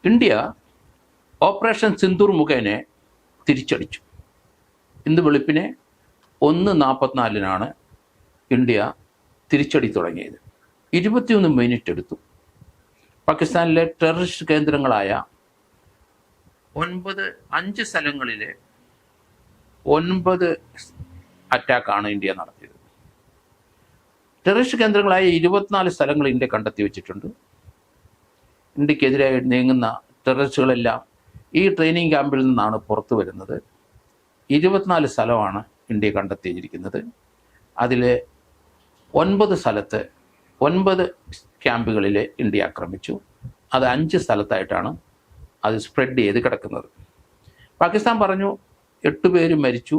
India operation Sindoor മുഖേന തിരിച്ചടിച്ചു. ഇന്ന് വെളുപ്പിനെ 1:44 ഇന്ത്യ തിരിച്ചടി തുടങ്ങിയത്. 21 മിനിറ്റ് എടുത്തു. പാകിസ്ഥാനിലെ ടെററിസ്റ്റ് കേന്ദ്രങ്ങളായ 5 സ്ഥലങ്ങളിലെ 9 അറ്റാക്കാണ് ഇന്ത്യ നടത്തിയത്. ടെററിസ്റ്റ് കേന്ദ്രങ്ങളായ 24 സ്ഥലങ്ങൾ ഇന്ത്യ കണ്ടെത്തി വെച്ചിട്ടുണ്ട്. ഇന്ത്യക്കെതിരെ നീങ്ങുന്ന ടെററിസ്റ്റുകളെല്ലാം ഈ ട്രെയിനിങ് ക്യാമ്പിൽ നിന്നാണ് പുറത്തു വരുന്നത്. 24 സ്ഥലമാണ് ഇന്ത്യ കണ്ടെത്തിയിരിക്കുന്നത്. അതിൽ 9 സ്ഥലത്ത് 9 ക്യാമ്പുകളിൽ ഇന്ത്യ ആക്രമിച്ചു. അത് 5 സ്ഥലത്തായിട്ടാണ് അത് സ്പ്രെഡ് ചെയ്ത് കിടക്കുന്നത്. പാകിസ്ഥാൻ പറഞ്ഞു 8 പേര് മരിച്ചു,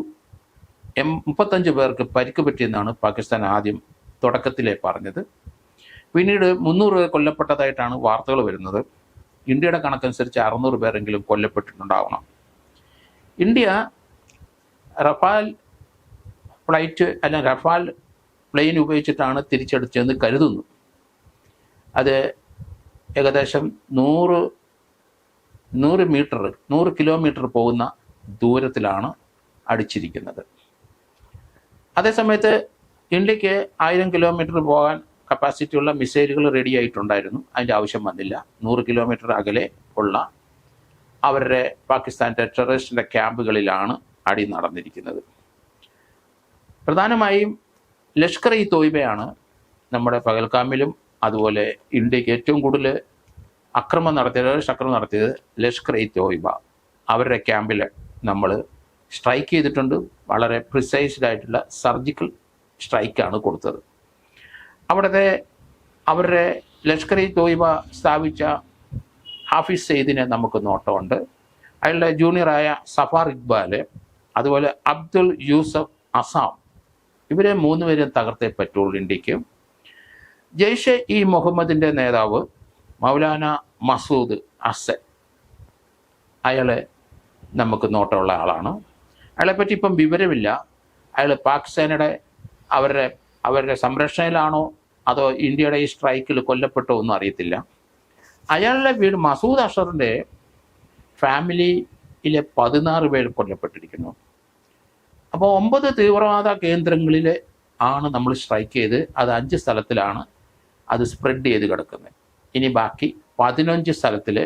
35 പേർക്ക് പരിക്ക് പറ്റിയെന്നാണ് പാകിസ്ഥാൻ ആദ്യം തുടക്കത്തിലേ പറഞ്ഞത്. പിന്നീട് 300 പേർ കൊല്ലപ്പെട്ടതായിട്ടാണ് വാർത്തകൾ വരുന്നത്. ഇന്ത്യയുടെ കണക്കനുസരിച്ച് 600 പേരെങ്കിലും കൊല്ലപ്പെട്ടിട്ടുണ്ടാവണം. ഇന്ത്യ റഫാൽ പ്ലെയിൻ ഉപയോഗിച്ചിട്ടാണ് തിരിച്ചടിച്ചതെന്ന് കരുതുന്നു. അത് ഏകദേശം 100 കിലോമീറ്റർ പോകുന്ന ദൂരത്തിലാണ് അടിച്ചിരിക്കുന്നത്. അതേസമയത്ത് ഇന്ത്യക്ക് 1000 കിലോമീറ്റർ പോകാൻ കപ്പാസിറ്റിയുള്ള മിസൈലുകൾ റെഡി ആയിട്ടുണ്ടായിരുന്നു. അതിൻ്റെ ആവശ്യം വന്നില്ല. 100 കിലോമീറ്റർ അകലെ ഉള്ള അവരുടെ പാകിസ്ഥാൻ്റെ ടെററിസ്റ്റിൻ്റെ ക്യാമ്പുകളിലാണ് അടി നടന്നിരിക്കുന്നത്. പ്രധാനമായും ലഷ്കർ ഇ തോയ്ബയാണ് നമ്മുടെ പഹൽഗാമിലും അതുപോലെ ഇന്ത്യക്ക് ഏറ്റവും കൂടുതൽ ടെററിസ്റ്റ് ആക്രമണം നടത്തിയത് ലഷ്കർ ഇ തോയ്ബ. അവരുടെ ക്യാമ്പിൽ നമ്മൾ സ്ട്രൈക്ക് ചെയ്തിട്ടുണ്ട്. വളരെ പ്രിസൈസ്ഡ് ആയിട്ടുള്ള സർജിക്കൽ സ്ട്രൈക്കാണ് കൊടുത്തത്. അവരുടെ ലഷ്കർ ഇ തോയ്ബ സ്ഥാപിച്ച ഹാഫിസ് സെയ്ദിനെ നമുക്ക് നോട്ടമുണ്ട്. അയാളുടെ ജൂനിയറായ സഫാർ ഇക്ബാൽ, അതുപോലെ അബ്ദുൽ യൂസഫ് അസാം, ഇവരെ 3 പേരും തകർത്തേ പറ്റുള്ളൂ ഇന്ത്യക്ക്. ജെയ്ഷെ ഇ മുഹമ്മദിൻ്റെ നേതാവ് മൗലാന മസൂദ് അസൻ, അയാളെ നമുക്ക് നോട്ടമുള്ള ആളാണ്. അയാളെപ്പറ്റി ഇപ്പം വിവരമില്ല. അയാൾ പാകിസ്ഥാനുടെ അവരുടെ സംരക്ഷണയിലാണോ അതോ ഇന്ത്യയുടെ ഈ സ്ട്രൈക്കിൽ കൊല്ലപ്പെട്ടോ ഒന്നും അറിയത്തില്ല. അയാളുടെ വീട് മസൂദ് അഷറിൻ്റെ ഫാമിലിയിലെ 16 പേര് കൊല്ലപ്പെട്ടിരിക്കുന്നു. അപ്പോൾ 9 തീവ്രവാദ കേന്ദ്രങ്ങളിൽ ആണ് നമ്മൾ സ്ട്രൈക്ക് ചെയ്ത്, അത് 5 സ്ഥലത്തിലാണ് അത് സ്പ്രെഡ് ചെയ്ത് കിടക്കുന്നത്. ഇനി ബാക്കി 15 സ്ഥലത്തിൽ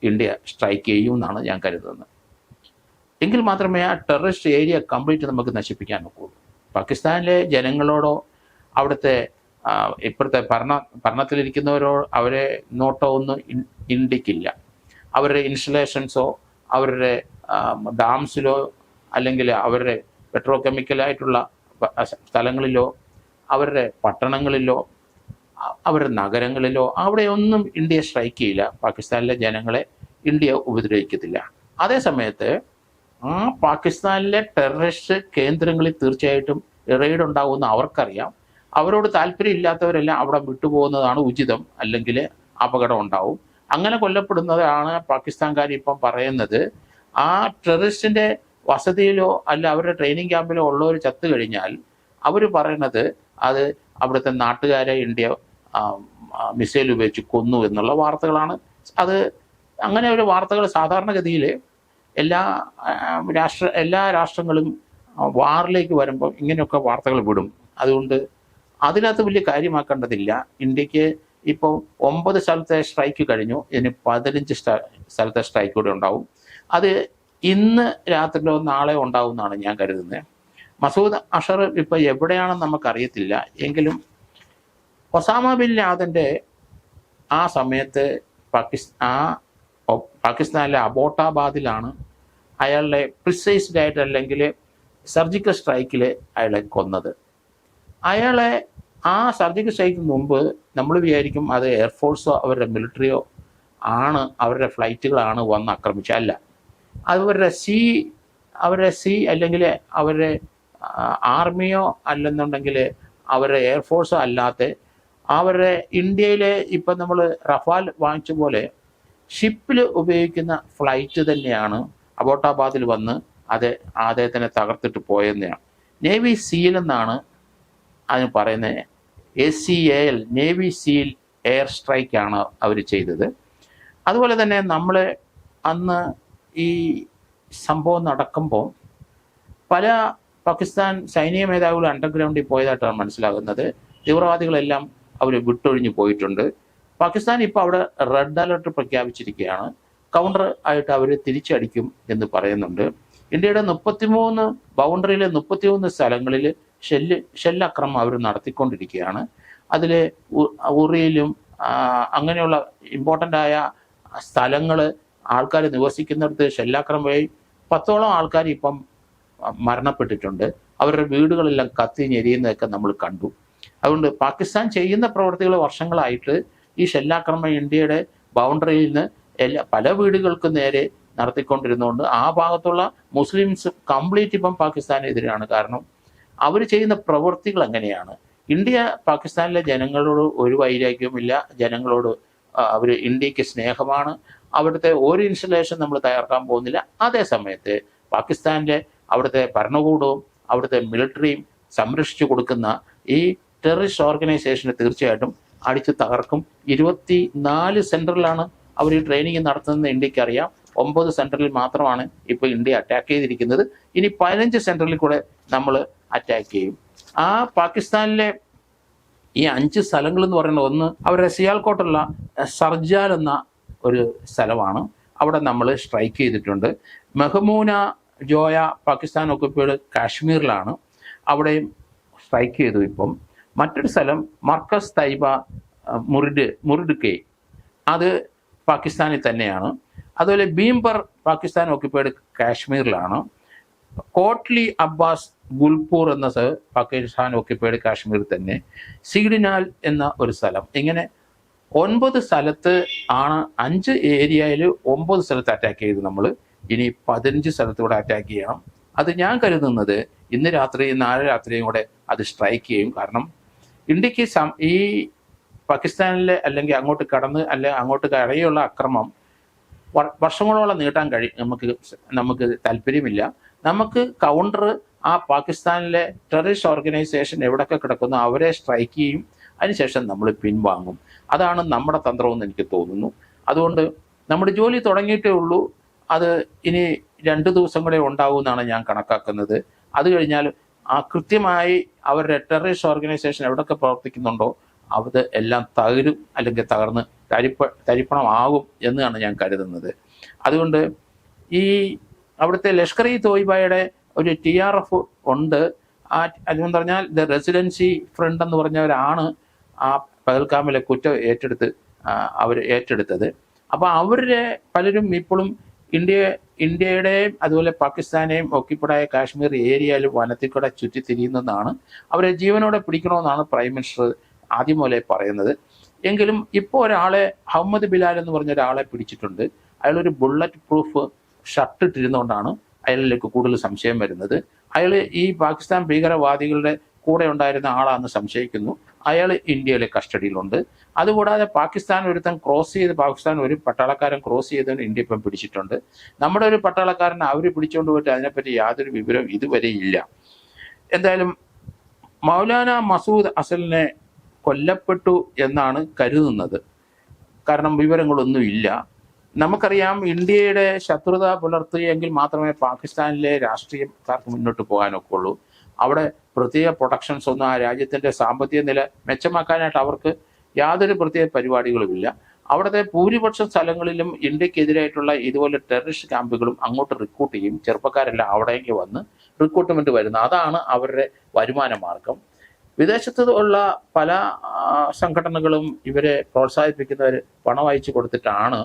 ഇന്ത്യ സ്ട്രൈക്ക് ചെയ്യും എന്നാണ് ഞാൻ കരുതുന്നത്. എങ്കിൽ മാത്രമേ ആ ടെററിസ്റ്റ് ഏരിയ കംപ്ലീറ്റ് നമുക്ക് നശിപ്പിക്കാൻ നോക്കുകയുള്ളൂ. പാകിസ്ഥാനിലെ ജനങ്ങളോടോ അവിടുത്തെ ഇപ്പോഴത്തെ ഭരണത്തിലിരിക്കുന്നവരോ അവരെ നോട്ടോ ഒന്നും ഇന്ത്യക്കില്ല. അവരുടെ ഇൻസ്റ്റലേഷൻസോ അവരുടെ ഡാംസിലോ അല്ലെങ്കിൽ അവരുടെ പെട്രോ കെമിക്കലായിട്ടുള്ള സ്ഥലങ്ങളിലോ അവരുടെ പട്ടണങ്ങളിലോ അവരുടെ നഗരങ്ങളിലോ അവിടെയൊന്നും ഇന്ത്യ സ്ട്രൈക്ക് ചെയ്യില്ല. പാകിസ്ഥാനിലെ ജനങ്ങളെ ഇന്ത്യ ഉപദ്രവിക്കത്തില്ല. അതേസമയത്ത് ആ പാകിസ്ഥാനിലെ ടെററിസ്റ്റ് കേന്ദ്രങ്ങളിൽ തീർച്ചയായിട്ടും റെയ്ഡ് ഉണ്ടാകുമെന്ന് അവർക്കറിയാം. അവരോട് താല്പര്യമില്ലാത്തവരെല്ലാം അവിടെ വിട്ടുപോകുന്നതാണ് ഉചിതം, അല്ലെങ്കിൽ അപകടം ഉണ്ടാവും. അങ്ങനെ കൊല്ലപ്പെടുന്നതാണ് പാകിസ്ഥാൻകാർ ഇപ്പം പറയുന്നത്. ആ ടെററിസ്റ്റിൻ്റെ വസതിയിലോ അല്ല അവരുടെ ട്രെയിനിങ് ക്യാമ്പിലോ ഉള്ളവർ ചത്തു കഴിഞ്ഞാൽ അവർ പറയണത് അത് അവിടുത്തെ നാട്ടുകാരെ ഇന്ത്യ മിസൈൽ ഉപയോഗിച്ച് കൊന്നു എന്നുള്ള വാർത്തകളാണ്. അത് അങ്ങനെ ഒരു വാർത്തകൾ സാധാരണഗതിയിൽ എല്ലാ രാഷ്ട്രങ്ങളും വാറിലേക്ക് വരുമ്പോൾ ഇങ്ങനെയൊക്കെ വാർത്തകൾ വിടും. അതുകൊണ്ട് അതിനകത്ത് വലിയ കാര്യമാക്കേണ്ടതില്ല. ഇന്ത്യക്ക് ഇപ്പോൾ 9 സ്ഥലത്തെ സ്ട്രൈക്ക് കഴിഞ്ഞു. ഇനി 15 സ്ഥലത്തെ സ്ട്രൈക്ക് കൂടെ ഉണ്ടാവും. അത് ഇന്ന് രാത്രിയിലോ നാളെ ഉണ്ടാവും എന്നാണ് ഞാൻ കരുതുന്നത്. മസൂദ് അഷർ ഇപ്പോൾ എവിടെയാണെന്ന് നമുക്കറിയത്തില്ല. എങ്കിലും ഒസാമ ബിൻ ലാദൻ്റെ ആ സമയത്ത് പാകിസ്ഥാനിലെ അബോട്ടാബാദിലാണ് അയാളുടെ പ്രിസൈസ്ഡ് ആയിട്ട് അല്ലെങ്കിൽ സർജിക്കൽ സ്ട്രൈക്കിൽ അയാളെ കൊന്നത്. അയാളെ ആ സർജിക്കൽ സ്ട്രൈക്കിന് മുമ്പ് നമ്മൾ വിചാരിക്കും അത് എയർഫോഴ്സോ അവരുടെ മിലിറ്ററിയോ ആണ്, അവരുടെ ഫ്ലൈറ്റുകളാണ് വന്ന് ആക്രമിച്ചത്. അല്ല, അവരുടെ സി അല്ലെങ്കിൽ അവരുടെ ആർമിയോ അല്ലെന്നുണ്ടെങ്കിൽ അവരുടെ എയർഫോഴ്സോ അല്ലാത്ത അവരുടെ ഇന്ത്യയിലെ ഇപ്പം നമ്മൾ റഫാൽ വാങ്ങിച്ച പോലെ ഷിപ്പിൽ ഉപയോഗിക്കുന്ന ഫ്ലൈറ്റ് തന്നെയാണ് അബോട്ടാബാദിൽ വന്ന് അദ്ദേഹത്തിനെ തകർത്തിട്ട് പോയെന്നാണ്. നേവി സീൽ എന്നാണ് അതിന് പറയുന്നത്. ACAL നേവി സീൽ എയർ സ്ട്രൈക്കാണ് അവർ ചെയ്തത്. അതുപോലെ തന്നെ നമ്മൾ അന്ന് ഈ സംഭവം നടക്കുമ്പോൾ പല പാകിസ്ഥാൻ സൈനിക മേധാവികൾ അണ്ടർഗ്രൗണ്ടിൽ പോയതായിട്ടാണ് മനസ്സിലാകുന്നത്. തീവ്രവാദികളെല്ലാം അവർ വിട്ടൊഴിഞ്ഞു പോയിട്ടുണ്ട്. പാകിസ്ഥാൻ ഇപ്പോൾ അവിടെ റെഡ് അലർട്ട് പ്രഖ്യാപിച്ചിരിക്കുകയാണ്. കൗണ്ടർ ആയിട്ട് അവർ തിരിച്ചടിക്കും എന്ന് പറയുന്നുണ്ട്. ഇന്ത്യയുടെ 33 ബൗണ്ടറിയിലെ 33 സ്ഥലങ്ങളിൽ ഷെല്ലാക്രമണം അവർ നടത്തിക്കൊണ്ടിരിക്കുകയാണ്. അതിൽ ഉറിയിലും അങ്ങനെയുള്ള ഇമ്പോർട്ടൻ്റ് ആയ സ്ഥലങ്ങൾ ആൾക്കാർ നിവസിക്കുന്നിടത്ത് ഷെല്ലാക്രമണമായി 10ഓളം ആൾക്കാർ ഇപ്പം മരണപ്പെട്ടിട്ടുണ്ട്. അവരുടെ വീടുകളെല്ലാം കത്തി ഞെരിയുന്നതൊക്കെ നമ്മൾ കണ്ടു. അതുകൊണ്ട് പാകിസ്ഥാൻ ചെയ്യുന്ന പ്രവർത്തികൾ വർഷങ്ങളായിട്ട് ഈ ഷെല്ലാക്രമണം ഇന്ത്യയുടെ ബൗണ്ടറിയിൽ നിന്ന് പല വീടുകൾക്ക് നേരെ നടത്തിക്കൊണ്ടിരുന്നതുകൊണ്ട് ആ ഭാഗത്തുള്ള മുസ്ലിംസ് കംപ്ലീറ്റ് ഇപ്പം പാകിസ്ഥാനെതിരാണ്. കാരണം അവർ ചെയ്യുന്ന പ്രവൃത്തികൾ അങ്ങനെയാണ്. ഇന്ത്യ പാകിസ്ഥാനിലെ ജനങ്ങളോട് ഒരു വൈരാഗ്യവുമില്ല. ജനങ്ങളോട് അവർ ഇന്ത്യക്ക് സ്നേഹമാണ്. അവിടുത്തെ ഒരു ഇൻസ്റ്റലേഷൻ നമ്മൾ തയ്യാറാക്കാൻ പോകുന്നില്ല. അതേ സമയത്ത് പാകിസ്ഥാനിലെ അവിടുത്തെ ഭരണകൂടവും അവിടുത്തെ മിലിറ്ററിയും സംരക്ഷിച്ചു കൊടുക്കുന്ന ഈ ടെററിസ്റ്റ് ഓർഗനൈസേഷനെ തീർച്ചയായിട്ടും അടിച്ചു തകർക്കും. 24 സെൻറ്ററിലാണ് അവർ ഈ ട്രെയിനിങ് നടത്തുന്നത് ഇന്ത്യക്ക് അറിയാം. 9 സെൻറ്ററിൽ മാത്രമാണ് ഇപ്പോൾ ഇന്ത്യ അറ്റാക്ക് ചെയ്തിരിക്കുന്നത്. ഇനി 15 സെൻറ്ററിൽ കൂടെ നമ്മൾ അറ്റാക്ക് ചെയ്യും. ആ പാകിസ്ഥാനിലെ ഈ 5 സ്ഥലങ്ങൾ എന്ന് പറയുന്നത്, ഒന്ന് അവരുടെ സിയാൽകോട്ടുള്ള സർജാൽ എന്ന ഒരു സ്ഥലമാണ്. അവിടെ നമ്മൾ സ്ട്രൈക്ക് ചെയ്തിട്ടുണ്ട്. മെഹ്മൂന ജോയ പാകിസ്ഥാൻ ഒക്കുപ്പൈഡ് കാശ്മീരിലാണ്, അവിടെയും സ്ട്രൈക്ക് ചെയ്തു. ഇപ്പം മറ്റൊരു സ്ഥലം മർക്കസ് തൈബ മുറിഡ്കെ, അത് പാകിസ്ഥാനിൽ തന്നെയാണ്. അതുപോലെ ഭീംപർ പാകിസ്ഥാൻ ഒക്കുപ്പൈഡ് കാശ്മീരിലാണ്. കോട്ട്ലി അബ്ബാസ് ഗുൽപൂർ എന്ന പാകിസ്ഥാൻ ഒക്കുപ്പൈഡ് കാശ്മീരിൽ തന്നെ. സീഡിനാൽ എന്ന ഒരു സ്ഥലം. ഇങ്ങനെ 9 സ്ഥലത്ത് ആണ്, 5 ഏരിയയിൽ 9 സ്ഥലത്ത് അറ്റാക്ക് ചെയ്തു നമ്മൾ. ഇനി 15 സ്ഥലത്തൂടെ അറ്റാക്ക് ചെയ്യണം. അത് ഞാൻ കരുതുന്നത് ഇന്ന് രാത്രി നാളെ രാത്രിയും കൂടെ അത് സ്ട്രൈക്ക് ചെയ്യും. കാരണം ഇന്ത്യക്ക് ഈ പാകിസ്ഥാനിലെ അല്ലെങ്കിൽ അങ്ങോട്ട് കടന്ന് അങ്ങോട്ട് കടയുള്ള അക്രമം വർഷങ്ങളോളം നീട്ടാൻ നമുക്ക് താല്പര്യമില്ല. നമുക്ക് കൗണ്ടർ ആ പാകിസ്ഥാനിലെ ടെററിസ്റ്റ് ഓർഗനൈസേഷൻ എവിടെയൊക്കെ കിടക്കുന്നു അവരെ സ്ട്രൈക്ക് ചെയ്യും. അതിനുശേഷം നമ്മൾ പിൻവാങ്ങും. അതാണ് നമ്മുടെ തന്ത്രമെന്ന് എനിക്ക് തോന്നുന്നു. അതുകൊണ്ട് നമ്മുടെ ജോലി തുടങ്ങിയിട്ടേ ഉള്ളൂ. അത് ഇനി 2 ദിവസം കൂടെ ഉണ്ടാവും എന്നാണ് ഞാൻ കണക്കാക്കുന്നത്. അത് കഴിഞ്ഞാൽ കൃത്യമായി അവരുടെ ടെററിസ്റ്റ് ഓർഗനൈസേഷൻ എവിടെയൊക്കെ പ്രവർത്തിക്കുന്നുണ്ടോ അത് എല്ലാം തകരും, അല്ലെങ്കിൽ തകർന്ന് തരിപ്പണമാകും എന്നാണ് ഞാൻ കരുതുന്നത്. അതുകൊണ്ട് ഈ അവിടുത്തെ ലഷ്കർ ഇ തോയ്ബയുടെ ഒരു TRF ഉണ്ട്. അതെന്ന് പറഞ്ഞാൽ ദ റെസിഡൻസി ഫ്രണ്ട് എന്ന് പറഞ്ഞവരാണ് ആ പഹൽഗാമിലെ കുറ്റം അവർ ഏറ്റെടുത്തത്. അപ്പോൾ അവരുടെ പലരും ഇപ്പോഴും ഇന്ത്യയുടെയും അതുപോലെ പാകിസ്ഥാനെയും ഒക്കിപ്പടായ കാശ്മീർ ഏരിയയിൽ വനത്തിൽ കൂടെ ചുറ്റിത്തിരിയുന്നതാണ്. അവരെ ജീവനോടെ പിടിക്കണമെന്നാണ് പ്രൈം മിനിസ്റ്റർ ആദ്യം മുതലേ പറയുന്നത്. എങ്കിലും ഇപ്പോൾ ഒരാളെ അഹമ്മദ് ബിലാൽ എന്ന് പറഞ്ഞ ഒരാളെ പിടിച്ചിട്ടുണ്ട്. അയാളൊരു ബുള്ളറ്റ് പ്രൂഫ് ഷർട്ട് ഇട്ടിരുന്നുകൊണ്ടാണ് അയാളിലേക്ക് കൂടുതൽ സംശയം വരുന്നത്. അയാൾ ഈ പാകിസ്ഥാൻ ഭീകരവാദികളുടെ കൂടെ ഉണ്ടായിരുന്ന ആളാണെന്ന് സംശയിക്കുന്നു. അയാൾ ഇന്ത്യയിലെ കസ്റ്റഡിയിലുണ്ട്. അതുകൂടാതെ പാകിസ്ഥാൻ ഒരു പട്ടാളക്കാരൻ ക്രോസ് ചെയ്തതിന് ഇന്ത്യ ഇപ്പം പിടിച്ചിട്ടുണ്ട്. നമ്മുടെ ഒരു പട്ടാളക്കാരൻ അവർ പിടിച്ചുകൊണ്ട് പോയിട്ട് അതിനെപ്പറ്റി യാതൊരു വിവരവും ഇതുവരെ ഇല്ല. എന്തായാലും മൗലാന മസൂദ് അസലിനെ കൊല്ലപ്പെട്ടു എന്നാണ് കരുതുന്നത്. കാരണം വിവരങ്ങളൊന്നും ഇല്ല. നമുക്കറിയാം ഇന്ത്യയുടെ ശത്രുത പുലർത്തുകയെങ്കിൽ മാത്രമേ പാകിസ്ഥാനിലെ രാഷ്ട്രീയക്കാർക്ക് മുന്നോട്ട് പോകാനൊക്കെ ഉള്ളൂ. അവിടെ പ്രത്യേക പ്രൊട്ടക്ഷൻസ് ഒന്നും ആ രാജ്യത്തിൻ്റെ സാമ്പത്തിക നില മെച്ചമാക്കാനായിട്ട് അവർക്ക് യാതൊരു പ്രത്യേക പരിപാടികളുമില്ല. അവിടുത്തെ ഭൂരിപക്ഷം സ്ഥലങ്ങളിലും ഇന്ത്യക്കെതിരായിട്ടുള്ള ഇതുപോലെ ടെററിസ്റ്റ് ക്യാമ്പുകളും അങ്ങോട്ട് റിക്രൂട്ട് ചെയ്യും. ചെറുപ്പക്കാരെല്ലാം അവിടേക്ക് വന്ന് റിക്രൂട്ട്മെന്റ് വരുന്നു. അതാണ് അവരുടെ വരുമാന മാർഗം. വിദേശത്ത് ഉള്ള പല സംഘടനകളും ഇവരെ പ്രോത്സാഹിപ്പിക്കുന്നവർ പണം അയച്ചു കൊടുത്തിട്ടാണ്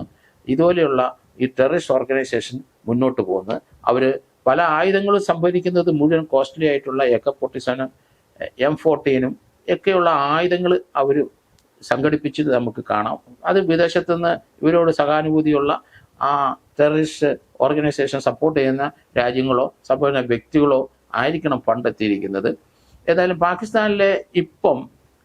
ഇതുപോലെയുള്ള ഈ ടെററിസ്റ്റ് ഓർഗനൈസേഷൻ മുന്നോട്ട് പോകുന്നത്. അവർ പല ആയുധങ്ങളും സംഭരിക്കുന്നത് മുഴുവൻ കോസ്റ്റ്ലി ആയിട്ടുള്ള AK-47, M14 ഒക്കെയുള്ള ആയുധങ്ങൾ അവർ സംഘടിപ്പിച്ചത് നമുക്ക് കാണാം. അത് വിദേശത്തു നിന്ന് ഇവരോട് സഹാനുഭൂതിയുള്ള ടെററിസ്റ്റ് ഓർഗനൈസേഷൻ സപ്പോർട്ട് ചെയ്യുന്ന രാജ്യങ്ങളോ സപ്പോർട്ട് ചെയ്യുന്ന വ്യക്തികളോ ആയിരിക്കണം പണ്ടെത്തിയിരിക്കുന്നത്. ഏതായാലും പാകിസ്ഥാനിലെ ഇപ്പം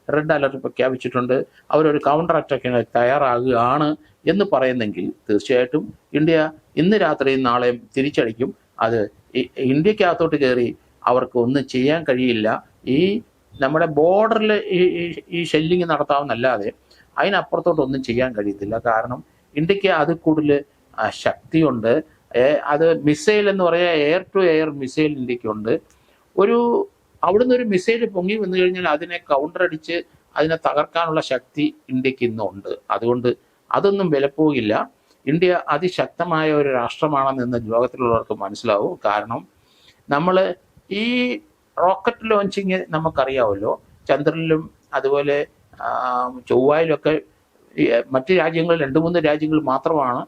റെഡ് അലർട്ട് പ്രഖ്യാപിച്ചിട്ടുണ്ട്. അവരൊരു കൗണ്ടർ അറ്റാക്കിന് തയ്യാറാകുകയാണ് എന്ന് പറയുന്നെങ്കിൽ തീർച്ചയായിട്ടും ഇന്ത്യ ഇന്ന് രാത്രിയും നാളെയും തിരിച്ചടിക്കും. അത് ഇന്ത്യക്കകത്തോട്ട് കയറി അവർക്ക് ഒന്നും ചെയ്യാൻ കഴിയില്ല. ഈ നമ്മുടെ ബോർഡറിൽ ഈ ഷെല്ലിങ് നടത്താവുന്നല്ലാതെ അതിനപ്പുറത്തോട്ടൊന്നും ചെയ്യാൻ കഴിയത്തില്ല. കാരണം ഇന്ത്യക്ക് അത് കൂടുതൽ ശക്തിയുണ്ട്. അത് മിസൈൽ എന്ന് പറയാൻ എയർ ടു എയർ മിസൈൽ ഇന്ത്യക്കുണ്ട്. ഒരു അവിടുന്ന് ഒരു മിസൈൽ പൊങ്ങി വന്നു കഴിഞ്ഞാൽ അതിനെ കൗണ്ടർ അടിച്ച് അതിനെ തകർക്കാനുള്ള ശക്തി ഇന്ത്യക്ക് ഇന്നുണ്ട്. അതുകൊണ്ട് അതൊന്നും വിലപ്പോകില്ല. ഇന്ത്യ അതിശക്തമായ ഒരു രാഷ്ട്രമാണെന്ന് ലോകത്തിലുള്ളവർക്ക് മനസ്സിലാവും. കാരണം നമ്മൾ ഈ റോക്കറ്റ് ലോഞ്ചിങ് നമുക്കറിയാമല്ലോ, ചന്ദ്രനിലും അതുപോലെ ചൊവ്വയിലൊക്കെ മറ്റ് രാജ്യങ്ങൾ 2-3 രാജ്യങ്ങൾ മാത്രമാണ്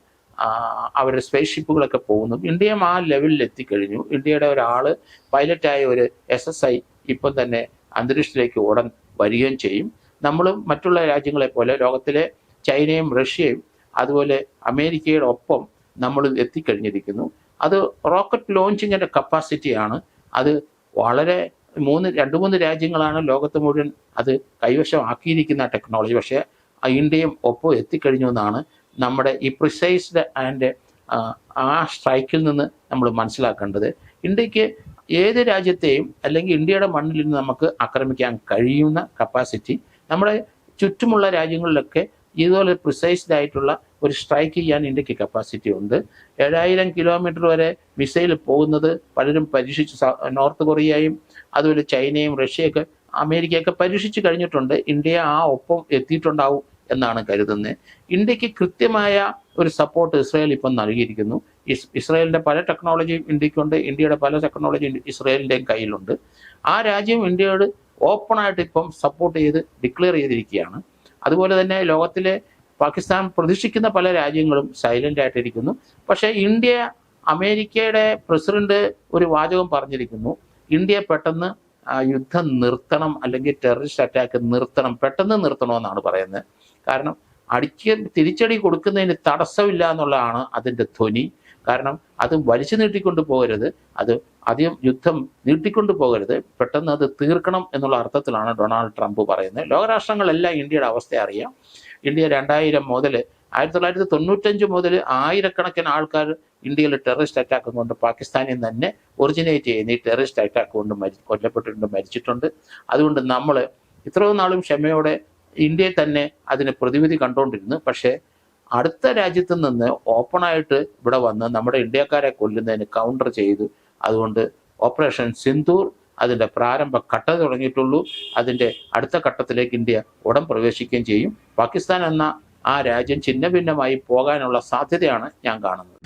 അവരുടെ സ്പേസ് ഷിപ്പുകളൊക്കെ പോകുന്നത്. ഇന്ത്യയും ആ ലെവലിൽ എത്തിക്കഴിഞ്ഞു. ഇന്ത്യയുടെ ഒരാൾ പൈലറ്റായ ഒരു SSI ഇപ്പം തന്നെ അന്തരീക്ഷത്തിലേക്ക് ഉടൻ വരികയും ചെയ്യും. നമ്മളും മറ്റുള്ള രാജ്യങ്ങളെ പോലെ ലോകത്തിലെ ചൈനയും റഷ്യയും അതുപോലെ അമേരിക്കയുടെ ഒപ്പം നമ്മൾ എത്തിക്കഴിഞ്ഞിരിക്കുന്നു. അത് റോക്കറ്റ് ലോഞ്ചിങ്ങിൻ്റെ കപ്പാസിറ്റിയാണ്. അത് വളരെ 2-3 രാജ്യങ്ങളാണ് ലോകത്ത് മുഴുവൻ അത് കൈവശമാക്കിയിരിക്കുന്ന ടെക്നോളജി. പക്ഷേ ഇന്ത്യയും ഒപ്പം എത്തിക്കഴിഞ്ഞു എന്നാണ് നമ്മുടെ ഈ പ്രിസൈസ്ഡ് ആൻഡ് ആ സ്ട്രൈക്കിൽ നിന്ന് നമ്മൾ മനസ്സിലാക്കേണ്ടത്. ഇന്ത്യക്ക് ഏത് രാജ്യത്തെയും അല്ലെങ്കിൽ ഇന്ത്യയുടെ മണ്ണിൽ നിന്ന് നമുക്ക് ആക്രമിക്കാൻ കഴിയുന്ന കപ്പാസിറ്റി നമ്മുടെ ചുറ്റുമുള്ള രാജ്യങ്ങളിലൊക്കെ ഇതുപോലെ പ്രിസൈസ്ഡ് ആയിട്ടുള്ള ഒരു സ്ട്രൈക്ക് ചെയ്യാൻ ഇന്ത്യക്ക് കപ്പാസിറ്റി ഉണ്ട്. 7000 കിലോമീറ്റർ വരെ മിസൈൽ പോകുന്നത് പലരും പരീക്ഷിച്ച്, നോർത്ത് കൊറിയയും അതുപോലെ ചൈനയും റഷ്യയൊക്കെ അമേരിക്കയൊക്കെ പരീക്ഷിച്ച് കഴിഞ്ഞിട്ടുണ്ട്. ഇന്ത്യ ആ ഒപ്പം എത്തിയിട്ടുണ്ടാവും എന്നാണ് കരുതുന്നത്. ഇന്ത്യക്ക് കൃത്യമായ ഒരു സപ്പോർട്ട് ഇസ്രായേൽ ഇപ്പം നൽകിയിരിക്കുന്നു. ഇസ്രായേലിൻ്റെ പല ടെക്നോളജിയും ഇന്ത്യക്കുണ്ട്, ഇന്ത്യയുടെ പല ടെക്നോളജിയും ഇസ്രായേലിൻ്റെയും കയ്യിലുണ്ട്. ആ രാജ്യം ഇന്ത്യയോട് ഓപ്പണായിട്ട് ഇപ്പം സപ്പോർട്ട് ചെയ്ത് ഡിക്ലെയർ ചെയ്തിരിക്കുകയാണ്. അതുപോലെ തന്നെ ലോകത്തിലെ പാകിസ്ഥാൻ പ്രതീക്ഷിക്കുന്ന പല രാജ്യങ്ങളും സൈലൻ്റ് ആയിട്ടിരിക്കുന്നു. പക്ഷേ അമേരിക്കയുടെ പ്രസിഡന്റ് ഒരു വാചകം പറഞ്ഞിരിക്കുന്നു, ഇന്ത്യ പെട്ടെന്ന് യുദ്ധം നിർത്തണം അല്ലെങ്കിൽ ടെററിസ്റ്റ് അറ്റാക്ക് നിർത്തണം, പെട്ടെന്ന് നിർത്തണമെന്നാണ് പറയുന്നത്. കാരണം തിരിച്ചടി കൊടുക്കുന്നതിന് തടസ്സമില്ല എന്നുള്ളതാണ് അതിൻ്റെ ധ്വനി. കാരണം അത് വലിച്ചു നീട്ടിക്കൊണ്ട് പോകരുത്, അത് അധികം യുദ്ധം നീട്ടിക്കൊണ്ട് പോകരുത്, പെട്ടെന്ന് അത് തീർക്കണം എന്നുള്ള അർത്ഥത്തിലാണ് ഡൊണാൾഡ് ട്രംപ് പറയുന്നത്. ലോകരാഷ്ട്രങ്ങളെല്ലാം ഇന്ത്യയുടെ അവസ്ഥ അറിയാം. ഇന്ത്യ 2000 മുതൽ 1995 മുതൽ ആയിരക്കണക്കിന് ആൾക്കാർ ഇന്ത്യയിൽ ടെററിസ്റ്റ് അറ്റാക്ക് കൊണ്ട് പാകിസ്ഥാനിൽ തന്നെ ഒറിജിനേറ്റ് ചെയ്യുന്ന ഈ ടെററിസ്റ്റ് അറ്റാക്ക് കൊണ്ട് കൊല്ലപ്പെട്ടിട്ടുണ്ട്, മരിച്ചിട്ടുണ്ട്. അതുകൊണ്ട് നമ്മൾ ഇത്രയും നാളും ക്ഷമയോടെ ഇന്ത്യയിൽ തന്നെ അതിന് പ്രതിവിധി കണ്ടുകൊണ്ടിരുന്നു. പക്ഷേ അടുത്ത രാജ്യത്ത് നിന്ന് ഓപ്പണായിട്ട് ഇവിടെ വന്ന് നമ്മുടെ ഇന്ത്യക്കാരെ കൊല്ലുന്നതിന് കൗണ്ടർ ചെയ്തു. അതുകൊണ്ട് ഓപ്പറേഷൻ സിന്ദൂർ അതിൻ്റെ പ്രാരംഭ ഘട്ടം തുടങ്ങിയിട്ടുള്ളൂ. അതിൻ്റെ അടുത്ത ഘട്ടത്തിലേക്ക് ഇന്ത്യ ഉടൻ പ്രവേശിക്കുകയും ചെയ്യും. പാകിസ്ഥാൻ എന്ന ആ രാജ്യം ഛിന്ന ഭിന്നമായി പോകാനുള്ള സാധ്യതയാണ് ഞാൻ കാണുന്നത്.